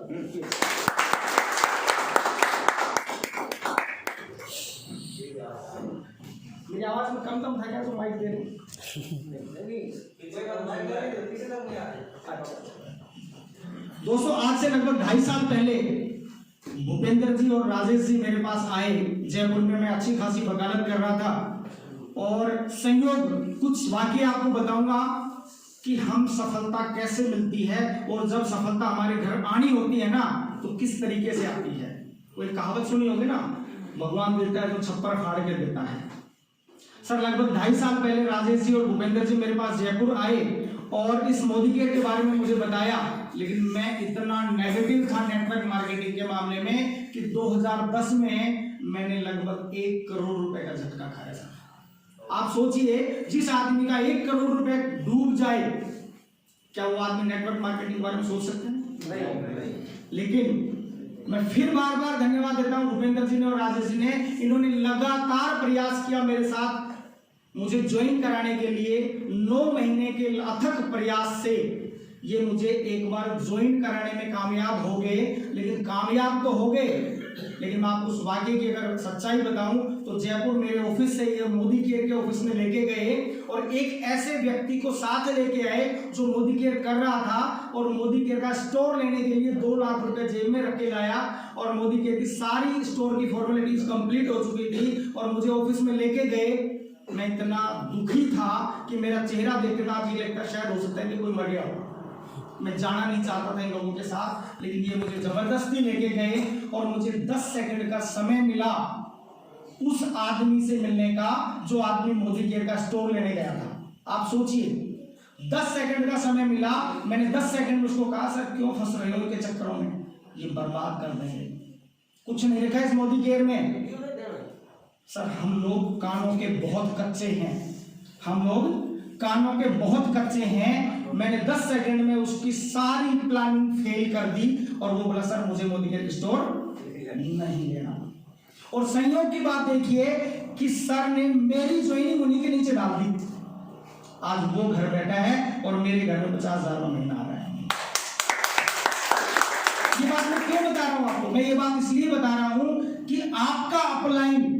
मेरी आवाज में कम था क्या? तो माइक दे रहे। दोस्तों, आज से लगभग 2.5 साल पहले भूपेंद्र जी और राजेश जी मेरे पास आए जयपुर में। मैं अच्छी खासी वकालत कर रहा था और संयोग कुछ वाकई आपको बताऊंगा कि हम सफलता कैसे मिलती है और जब सफलता हमारे घर आनी होती है ना तो किस तरीके से आती है। कोई कहावत सुनी होगी ना, भगवान देता है तो छप्पर फाड़ के देता है। सर, लगभग 2.5 साल पहले राजेश जी और भूपेंद्र जी मेरे पास जयपुर आए और इस मोदी केयर के बारे में मुझे बताया, लेकिन मैं इतना नेगेटिव था नेटवर्क मार्केटिंग के मामले में कि 2010 में मैंने लगभग 1 करोड़ रुपए का झटका खाया था। आप सोचिए, जिस आदमी का 1 करोड़ रुपए डूब जाए, क्या वो आदमी नेटवर्क मार्केटिंग के बारे में सोच सकते हैं? नहीं। लेकिन मैं फिर बार बार धन्यवाद देता हूं भूपेंद्र जी ने और राजेश जी ने। इन्होंने लगातार प्रयास किया मेरे साथ मुझे ज्वाइन कराने के लिए। 9 महीने के अथक प्रयास से ये मुझे एक बार ज्वाइन कराने में कामयाब हो गए। लेकिन कामयाब तो हो गए, लेकिन मैं आपको उस वाकये की अगर सच्चाई बताऊं तो जयपुर मेरे ऑफिस से ये मोदी केयर के ऑफिस में लेके गए और एक ऐसे व्यक्ति को साथ लेके आए जो मोदी केयर कर रहा था और मोदी केयर का स्टोर लेने के लिए 2 लाख रुपए जेब में रख के लाया और मोदी केयर की सारी स्टोर की फॉर्मेलिटीज कंप्लीट हो चुकी थी और मुझे ऑफिस में लेके गए। मैं इतना दुखी था कि मेरा चेहरा देखते था कि लगता शायद हो सकता है कि कोई मर गया हो। मैं जाना नहीं चाहता था इन लोगों के साथ, लेकिन ये मुझे जबरदस्ती लेके गए और मुझे 10 सेकंड का समय मिला उस आदमी से मिलने का जो आदमी मोदी केयर का स्टोर लेने गया था। आप सोचिए, 10 सेकंड का समय मिला। मैंने 10 सेकंड में उसको कहा, सर क्यों फंस रहे हो इनके चक्करों में, ये बर्बाद कर देंगे, कुछ नहीं लिखा इस मोदी केयर में। सर, हम लोग कानों के बहुत कच्चे हैं, हम लोग कानों के बहुत कच्चे हैं। मैंने 10 सेकंड में उसकी सारी प्लानिंग फेल कर दी और वो बोला, सर मुझे मोदी केयर स्टोर नहीं लेना। और संयोग की बात देखिए कि सर ने मेरी ज्वाइनिंग उन्हीं के नीचे डाल दी। आज वो घर बैठा है और मेरे घर में 50,000 महीना आ रहा है। ये बात मैं क्यों बता रहा हूं आपको? मैं ये बात इसलिए बता रहा हूं कि आपका अपलाइन,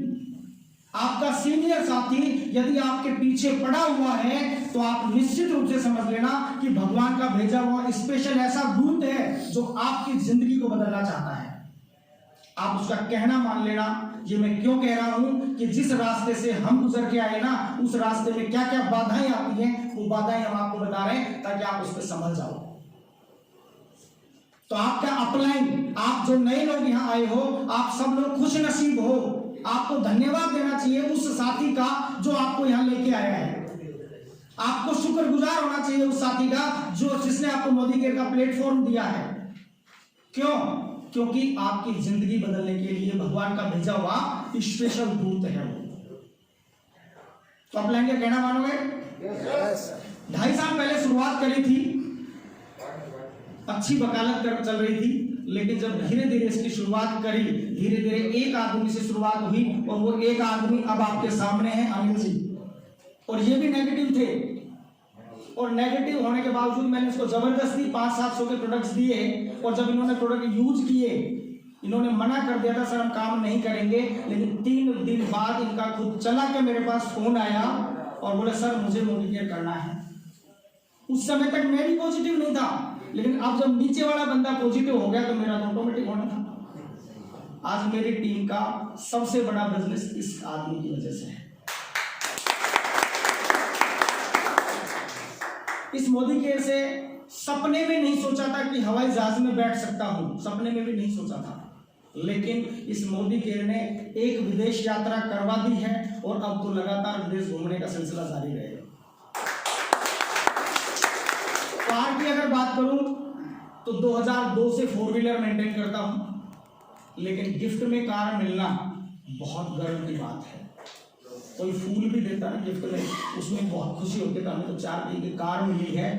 आपका सीनियर साथी यदि आपके पीछे पड़ा हुआ है तो आप निश्चित रूप से समझ लेना कि भगवान का भेजा हुआ स्पेशल ऐसा दूत है जो आपकी जिंदगी को बदलना चाहता है। आप उसका कहना मान लेना। ये मैं क्यों कह रहा हूं कि जिस रास्ते से हम गुजर के आए ना, उस रास्ते में क्या क्या बाधाएं आती हैं, वो बाधाएं हम आपको बता रहे हैं ताकि आप उस पर समझ जाओ। तो आपका अपलाइन, आप जो नए लोग यहां आए हो, आप सब लोग खुश नसीब हो। आपको धन्यवाद देना चाहिए उस साथी का जो आपको यहां लेके आया है। आपको शुक्रगुजार होना चाहिए उस साथी का जिसने आपको मोदी केयर का प्लेटफॉर्म दिया है। क्यों? क्योंकि आपकी जिंदगी बदलने के लिए भगवान का भेजा हुआ स्पेशल दूत है वो। तो अपलाइन का कहना मानोगे? 2.5 साल पहले शुरुआत करी थी, अच्छी वकालत चल रही थी, लेकिन जब धीरे धीरे इसकी शुरुआत करी, धीरे धीरे एक आदमी से शुरुआत हुई और वो एक आदमी अब आपके सामने है, अनिल जी। और ये भी नेगेटिव थे और नेगेटिव होने के बावजूद मैंने इसको जबरदस्ती 500-700 के प्रोडक्ट्स दिए और जब इन्होंने प्रोडक्ट यूज किए, इन्होंने मना कर दिया था सर हम काम नहीं करेंगे, लेकिन 3 दिन बाद इनका खुद चला के मेरे पास फोन आया और बोले सर मुझे मोदी केयर करना है। उस समय तक मैं भी पॉजिटिव नहीं था, लेकिन अब जब नीचे वाला बंदा पॉजिटिव हो गया तो मेरा तो ऑटोमेटिक होना था। आज मेरी टीम का सबसे बड़ा बिजनेस इस आदमी की वजह से है। इस मोदी केयर से सपने में नहीं सोचा था कि हवाई जहाज में बैठ सकता हूं, सपने में भी नहीं सोचा था, लेकिन इस मोदी केयर ने एक विदेश यात्रा करवा दी है और अब तो लगातार विदेश घूमने का सिलसिला जारी रहेगा। कार की अगर बात करूं तो 2002 से 4 व्हीलर मेंटेन करता हूं, लेकिन गिफ्ट में कार मिलना बहुत गर्व की बात है। कोई फूल भी देता है गिफ्ट में, उसमें बहुत खुशी होती है। हमें तो 4 पहिए की कार मिली है,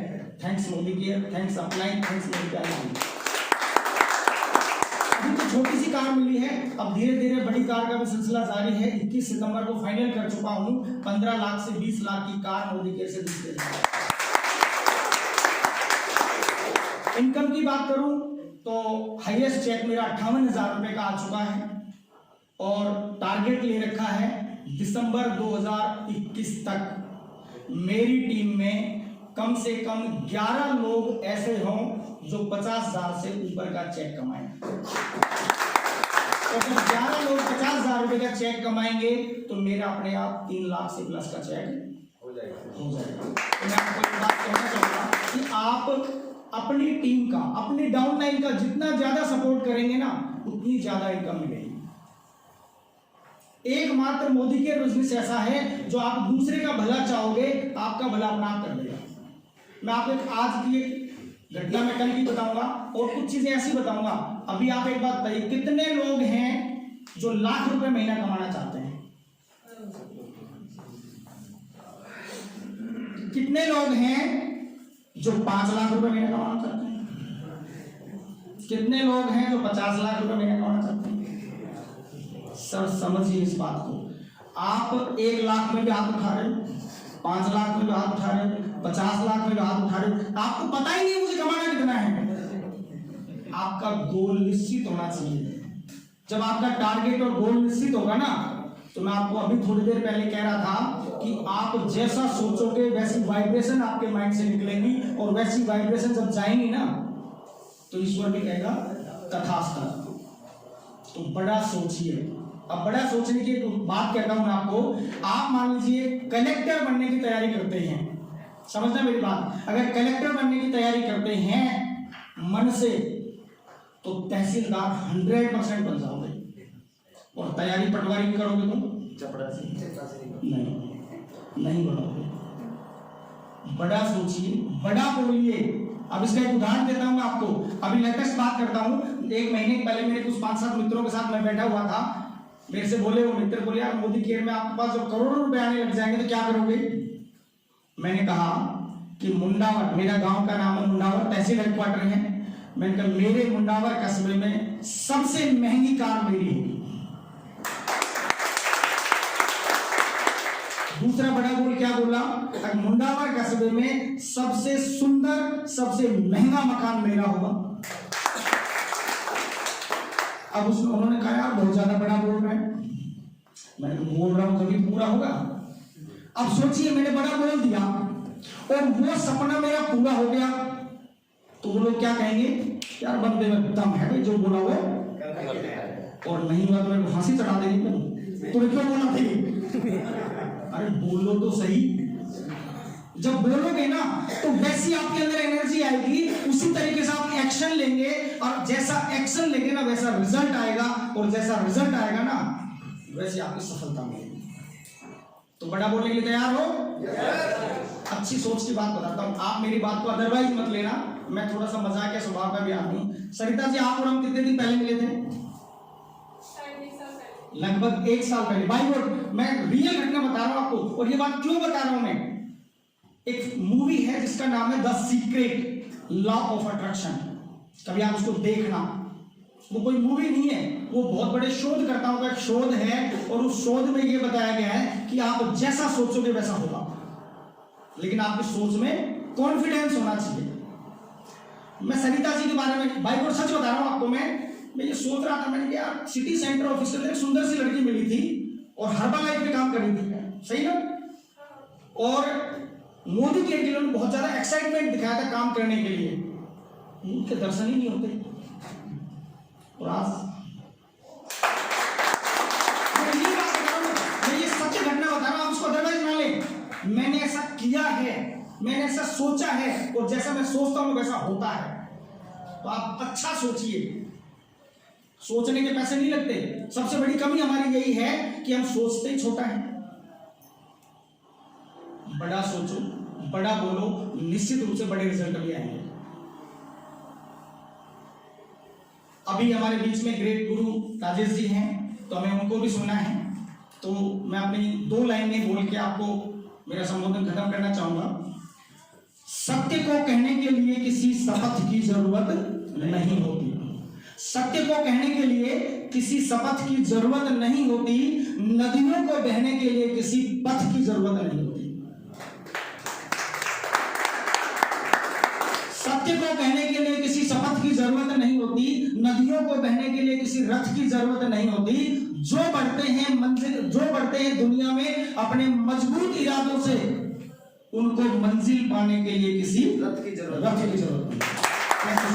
thanks Modi care, thanks upline, thanks Modi care. अभी तो छोटी सी कार मिली है, अब धीरे धीरे बड़ी कार का भी सिलसिला जारी है। 21 सितंबर को फाइनल कर चुका हूं 15 लाख से 20 लाख की कार मोदी केयर से दी जाएगी। इनकम की बात करूं तो हाईएस्ट चेक मेरा 58,000 रुपए का आ चुका है और टारगेट ले रखा है दिसंबर 2021 तक मेरी टीम में कम से कम 11 लोग ऐसे हों जो 50,000 से ऊपर का चेक कमाएं। तो जब 11 लोग 50,000 रुपए का चेक कमाएंगे तो मेरा अपने आप 3 लाख से प्लस का चेक हो जाएगा। तो मैं आपको एक बात कहना चाहूंगा कि आप अपनी टीम का, अपनी डाउनलाइन का जितना ज्यादा सपोर्ट करेंगे ना, उतनी ज्यादा इनकम मिलेगी। एकमात्र मोदी के बिजनेस ऐसा है जो आप दूसरे का भला चाहोगे, आपका भला अपना आप कर देगा। मैं आपको एक आज की एक घटना में कल की बताऊंगा और कुछ चीजें ऐसी बताऊंगा। अभी आप एक बात बताइए, कितने लोग हैं जो लाख रुपए महीना कमाना चाहते हैं? कितने लोग हैं जो 5 लाख रुपए महीना कमाना चाहते हैं? कितने लोग हैं जो 50 लाख रुपए महीना कमाना चाहते हैं? सर समझिए इस बात को। आप 1 लाख में भी हाथ उठा रहे हो, 5 लाख में भी हाथ उठा रहे हो, 50 लाख में भी हाथ उठा रहे हो, आपको पता ही नहीं मुझे कमाना कितना है। आपका गोल निश्चित होना चाहिए। जब आपका टारगेट और गोल निश्चित होगा ना, तो मैं आपको अभी थोड़ी देर पहले कह रहा था कि आप जैसा सोचोगे वैसी वाइब्रेशन आपके माइंड से निकलेगी और वैसी वाइब्रेशन जब जाएंगी ना, तो ईश्वर भी कहेगा तथास्तु। तो बड़ा सोचिए। अब बड़ा सोचने की एक बात कहता हूं मैं आपको। आप मान लीजिए कलेक्टर बनने की तैयारी करते हैं, समझना मेरी बात। अगर कलेक्टर बनने की तैयारी करते हैं मन से, तो तहसीलदार 100% बन जाओगे। और तैयारी पटवारी करोगे तो नहीं बनोगे। बड़ा सोचिए, बड़ा बोलिए। अब इसका एक उदाहरण देता हूं मैं आपको। अभी लेटेस्ट बात करता हूं। 1 महीने पहले मेरे कुछ 5-7 मित्रों के साथ मैं बैठा हुआ था। मेरे से बोले, वो मित्र बोले, यार मोदी केयर में आपके पास जब करोड़ों रुपए आने लग जाएंगे तो क्या करोगे? मैंने कहा कि मुंडावर, मेरा गांव का नाम है मुंडावर, तहसील हेडक्वार्टर है। मैंने कहा मेरे मुंडावर कस्बे में सबसे महंगी कार मेरी होगी। दूसरा बड़ा गोल क्या बोला? मुंडावर कस्बे में सबसे सुंदर, सबसे महंगा मकान मेरा होगा। अब उसमें उन्होंने कहा, यार बहुत ज्यादा बड़ा बोल रहे हैं। मैंने बोल रहा हूं कभी पूरा होगा। अब सोचिए, मैंने बड़ा बोल दिया और वो सपना मेरा पूरा हो गया, तो वो लोग क्या कहेंगे? यार बंदे में दम है भाई, जो बोला वो। और नहीं हुआ तो मेरे को फांसी चढ़ा देंगे। तो क्यों बोला था? अरे बोलो तो सही। जब बोलोगे ना तो वैसी आपके अंदर एनर्जी आएगी, उसी तरीके से आप एक्शन लेंगे और जैसा एक्शन लेंगे ना वैसा रिजल्ट आएगा, और जैसा रिजल्ट आएगा ना वैसे आपकी सफलता मिलेगी। तो बड़ा बोलने के लिए तैयार हो? अच्छी सोच की बात बताता हूं, आप मेरी बात को अदरवाइज मत लेना। मैं थोड़ा सा मजाक के स्वभाव का भी आदमी हूं। सरिता जी, आप और हम कितने दिन पहले मिले थे? लगभग 1 साल पहले। भाई और मैं रियल घटना बता रहा हूं आपको। और ये बात क्यों बता रहा हूं मैं? एक मूवी है जिसका नाम है the secret, law of attraction. कभी आप उसको देखना। वो कोई मूवी नहीं है, वो बहुत बड़े शोधकर्ताओं का एक शोध है। और उस शोध में ये बताया गया है कि आप जैसा सोचोगे वैसा होगा, लेकिन आपकी सोच में कॉन्फिडेंस होना चाहिए। मैं सरिता जी के बारे में भाई और सच बता रहा हूं आपको। मैं ये सोच रहा था, मैंने कहा यार सिटी सेंटर ऑफिस के अंदर एक सुंदर सी लड़की मिली थी और हर्बल लाइफ में काम कर रही थी, सही ना? और मोदी के लिए उन्होंने बहुत ज्यादा एक्साइटमेंट दिखाया था काम करने के लिए। उनके दर्शन ही नहीं होते। और आज मैं ये सच घटना बता रहा हूं, आप उसको अदरवाइज ना ले। मैंने ऐसा किया है, मैंने ऐसा सोचा है, और जैसा मैं सोचता हूं वैसा होता है। तो आप अच्छा सोचिए। सोचने के पैसे नहीं लगते। सबसे बड़ी कमी हमारी यही है कि हम सोचते ही छोटा है। बड़ा सोचो, बड़ा बोलो, निश्चित रूप से बड़े रिजल्ट भी आएंगे। अभी हमारे बीच में ग्रेट गुरु राजेश जी हैं, तो हमें उनको भी सुनना है। तो मैं अपनी 2 लाइनें बोल के आपको मेरा संबोधन खत्म करना चाहूंगा। सत्य को कहने के लिए किसी शपथ की जरूरत नहीं होती। सत्य को कहने के लिए किसी शपथ की जरूरत नहीं होती। नदियों को बहने के लिए किसी पथ की जरूरत नहीं होती। सत्य को कहने के लिए किसी शपथ की जरूरत नहीं होती। होती, नदियों को बहने के लिए किसी रथ की जरूरत नहीं होती। जो बढ़ते हैं दुनिया में अपने मजबूत इरादों से, उनको मंजिल पाने के लिए किसी रथ की जरूरत नहीं।